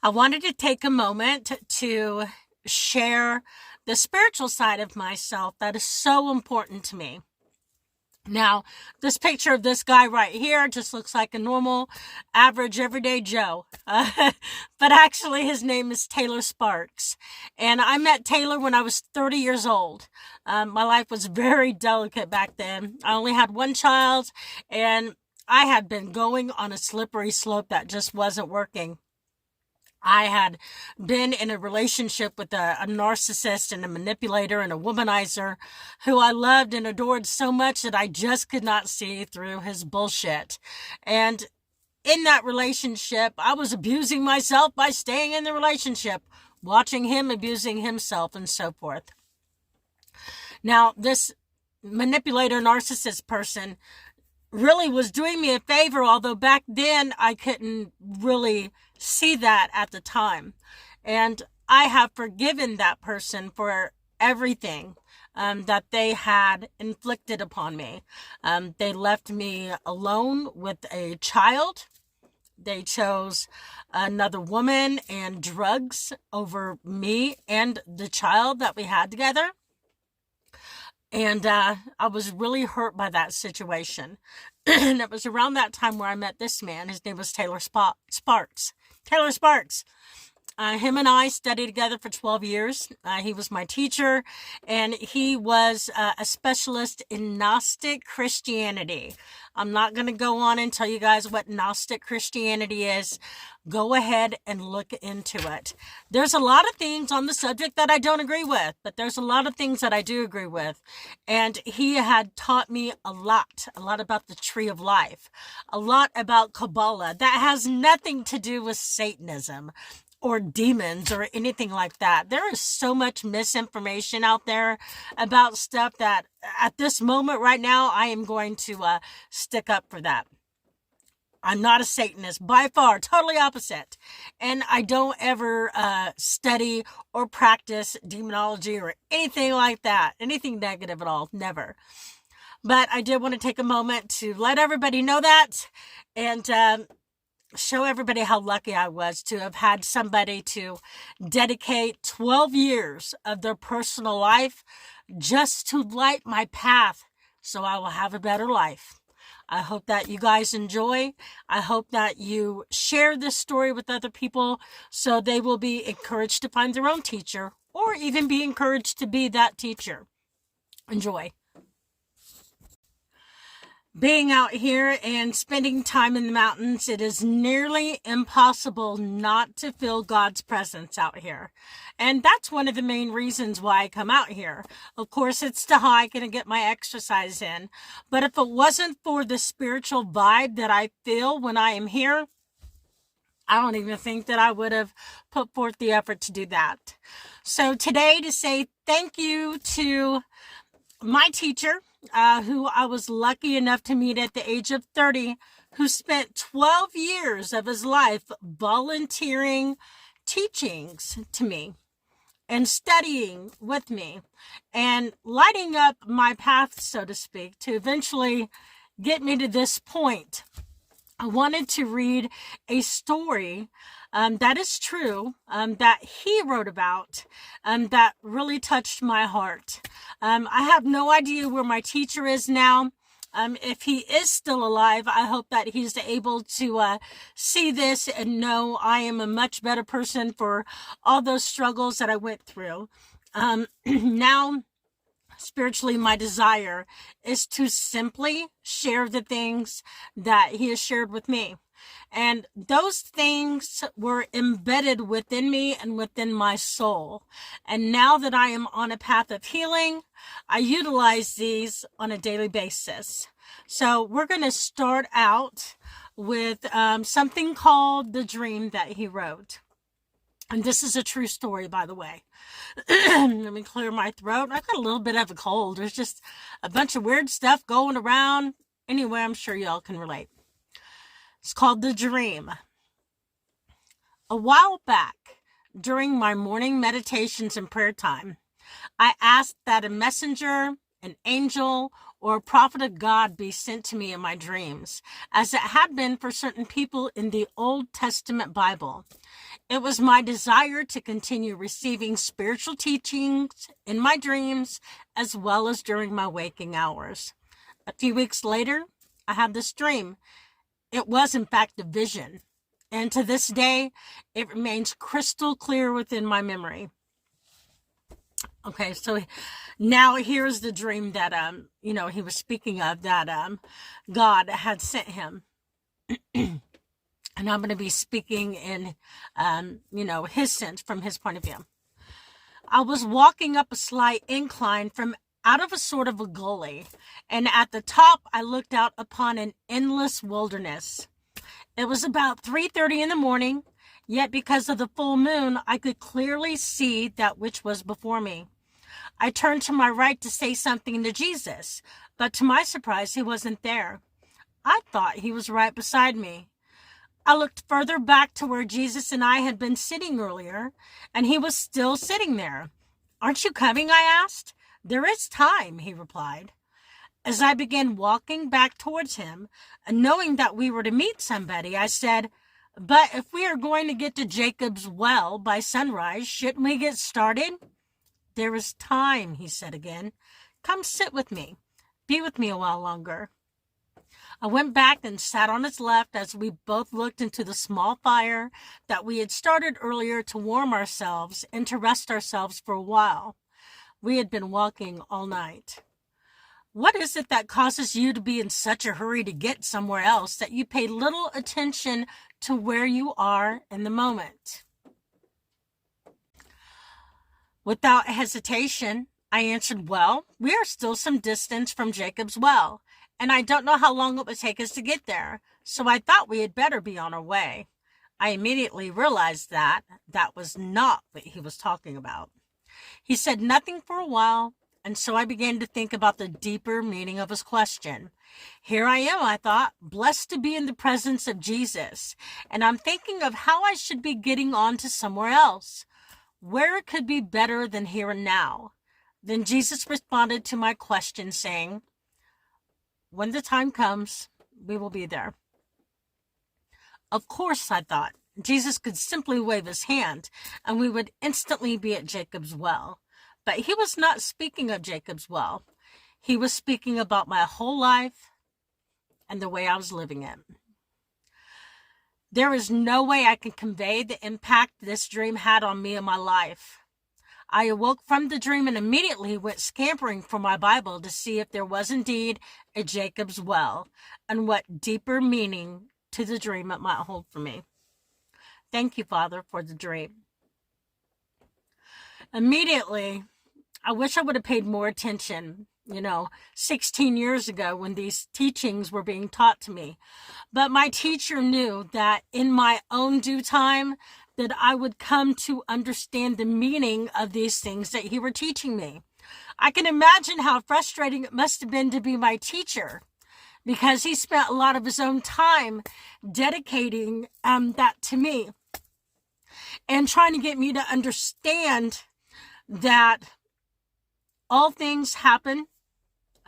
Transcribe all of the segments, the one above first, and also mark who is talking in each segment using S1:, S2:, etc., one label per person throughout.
S1: I wanted to take a moment to share the spiritual side of myself that is so important to me. Now, this picture of this guy right here just looks like a normal, average, everyday Joe. But actually, his name is Taylor Sparks. And I met Taylor when I was 30 years old. My life was very delicate back then. I only had one child, and I had been going on a slippery slope that just wasn't working. I had been in a relationship with a narcissist and a manipulator and a womanizer who I loved and adored so much that I just could not see through his bullshit. And in that relationship, I was abusing myself by staying in the relationship, watching him abusing himself and so forth. Now, this manipulator narcissist person really was doing me a favor, although back then I couldn't really see that at the time. And I have forgiven that person for everything that they had inflicted upon me. They left me alone with a child. They chose another woman and drugs over me and the child that we had together. And I was really hurt by that situation. And it was around that time where I met this man. His name was Taylor Sparks. Taylor Sparks. Him and I studied together for 12 years. He was my teacher, and he was a specialist in Gnostic Christianity. I'm not going to go on and tell you guys what Gnostic Christianity is. Go ahead and look into it. There's a lot of things on the subject that I don't agree with, but there's a lot of things that I do agree with. And he had taught me a lot about the tree of life, a lot about Kabbalah that has nothing to do with Satanism or demons or anything like that. There is so much misinformation out there about stuff that at this moment right now, I am going to stick up for that. I'm not a Satanist, by far, totally opposite. And I don't ever study or practice demonology or anything like that, anything negative at all, never. But I did want to take a moment to let everybody know that and show everybody how lucky I was to have had somebody to dedicate 12 years of their personal life just to light my path so I will have a better life. I hope that you guys enjoy. I hope that you share this story with other people so they will be encouraged to find their own teacher or even be encouraged to be that teacher. Enjoy. Being out here and spending time in the mountains, it is nearly impossible not to feel God's presence out here. And that's one of the main reasons why I come out here. Of course, it's to hike and to get my exercise in. But if it wasn't for the spiritual vibe that I feel when I am here, I don't even think that I would have put forth the effort to do that. So today, to say thank you to my teacher, who I was lucky enough to meet at the age of 30, who spent 12 years of his life volunteering teachings to me and studying with me and lighting up my path, so to speak, to eventually get me to this point. I wanted to read a story that is true, that he wrote about, that really touched my heart. I have no idea where my teacher is now. If he is still alive, I hope that he's able to see this and know I am a much better person for all those struggles that I went through. Now, spiritually, my desire is to simply share the things that he has shared with me. And those things were embedded within me and within my soul. And now that I am on a path of healing, I utilize these on a daily basis. So we're going to start out with something called The Dream that he wrote. And this is a true story, by the way. Let me clear my throat. I got a little bit of a cold. There's just a bunch of weird stuff going around. Anyway, I'm sure y'all can relate. It's called The Dream. A while back, during my morning meditations and prayer time, I asked that a messenger, an angel, or a prophet of God be sent to me in my dreams, as it had been for certain people in the Old Testament Bible. It was my desire to continue receiving spiritual teachings in my dreams as well as during my waking hours. A few weeks later, I had this dream. It was, in fact, a vision. And to this day, it remains crystal clear within my memory. Okay, so now here's the dream that, he was speaking of, that God had sent him. And I'm going to be speaking in, his sense, from his point of view. I was walking up a slight incline from out of a sort of a gully, and at the top I looked out upon an endless wilderness. It was about 3:30 in the morning, yet because of the full moon, I could clearly see that which was before me. I turned to my right to say something to Jesus, but to my surprise, he wasn't there. I thought he was right beside me. I looked further back to where Jesus and I had been sitting earlier, and he was still sitting there. "Aren't you coming?" I asked. "There is time," he replied. As I began walking back towards him, and knowing that we were to meet somebody, I said, "But if we are going to get to Jacob's well by sunrise, shouldn't we get started?" "There is time," he said again. "Come sit with me. Be with me a while longer." I went back and sat on his left as we both looked into the small fire that we had started earlier to warm ourselves and to rest ourselves for a while. We had been walking all night. "What is it that causes you to be in such a hurry to get somewhere else that you pay little attention to where you are in the moment?" Without hesitation, I answered, "Well, we are still some distance from Jacob's well, and I don't know how long it would take us to get there, so I thought we had better be on our way." I immediately realized that was not what he was talking about. He said nothing for a while, and so I began to think about the deeper meaning of his question. Here I am, I thought, blessed to be in the presence of Jesus, and I'm thinking of how I should be getting on to somewhere else, where it could be better than here and now. Then Jesus responded to my question, saying, "When the time comes, we will be there." Of course, I thought, Jesus could simply wave his hand, and we would instantly be at Jacob's well. But he was not speaking of Jacob's well. He was speaking about my whole life and the way I was living it. There is no way I can convey the impact this dream had on me and my life. I awoke from the dream and immediately went scampering for my Bible to see if there was indeed a Jacob's well and what deeper meaning to the dream it might hold for me. Thank you, Father, for the dream. Immediately, I wish I would have paid more attention, 16 years ago when these teachings were being taught to me. But my teacher knew that in my own due time, that I would come to understand the meaning of these things that he were teaching me. I can imagine how frustrating it must have been to be my teacher, because he spent a lot of his own time dedicating that to me and trying to get me to understand that all things happen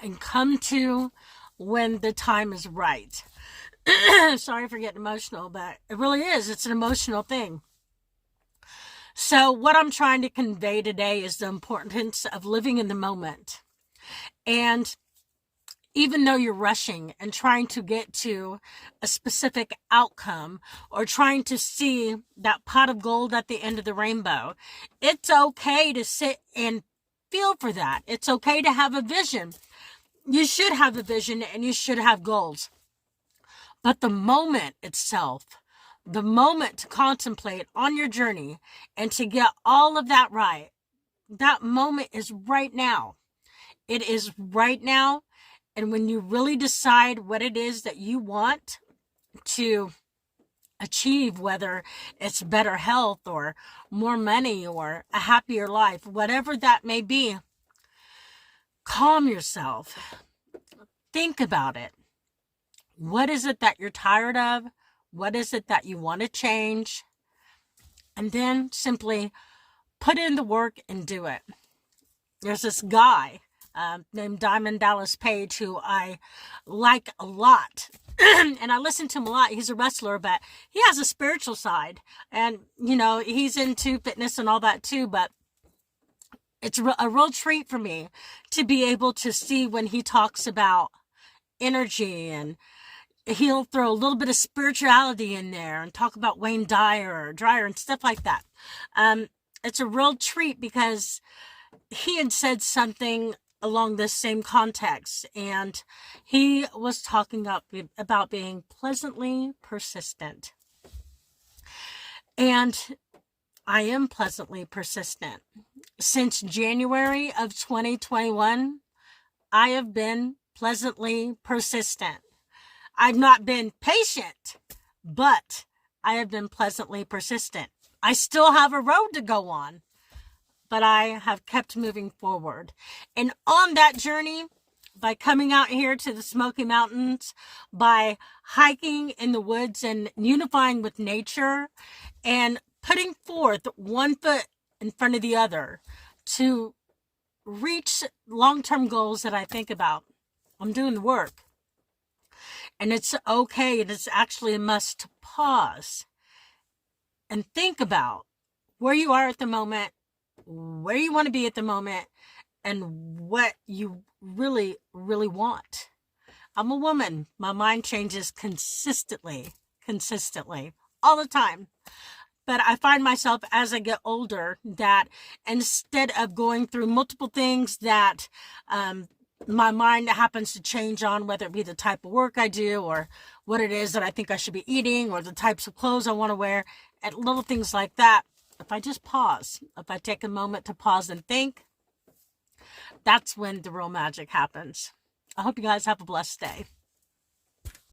S1: and come to when the time is right. Sorry for getting emotional, but it really is. It's an emotional thing. So what I'm trying to convey today is the importance of living in the moment. And even though you're rushing and trying to get to a specific outcome or trying to see that pot of gold at the end of the rainbow, it's okay to sit and feel for that. It's okay to have a vision. You should have a vision and you should have goals. But the moment itself, the moment to contemplate on your journey and to get all of that right, that moment is right now. It is right now. And when you really decide what it is that you want to achieve, whether it's better health or more money or a happier life, whatever that may be, calm yourself. Think about it. What is it that you're tired of? What is it that you want to change? And then simply put in the work and do it. There's this guy named Diamond Dallas Page, who I like a lot. and I listen to him a lot. He's a wrestler, but he has a spiritual side. And, you know, he's into fitness and all that too, but it's a real treat for me to be able to see when he talks about energy, and he'll throw a little bit of spirituality in there and talk about Wayne Dyer and stuff like that. It's a real treat because he had said something along this same context, and he was talking about being pleasantly persistent. And I am pleasantly persistent. Since January of 2021, I have been pleasantly persistent. I've not been patient, but I have been pleasantly persistent. I still have a road to go on, but I have kept moving forward. And on that journey, by coming out here to the Smoky Mountains, by hiking in the woods and unifying with nature and putting forth one foot in front of the other to reach long-term goals that I think about, I'm doing the work. And it's okay. It is actually a must to pause and think about where you are at the moment, where you want to be at the moment, and what you really, really want. I'm a woman. My mind changes consistently, all the time. But I find myself as I get older that instead of going through multiple things that my mind happens to change on, whether it be the type of work I do or what it is that I think I should be eating or the types of clothes I want to wear and little things like that, if I just pause, if I take a moment to pause and think, that's when the real magic happens. I hope you guys have a blessed day.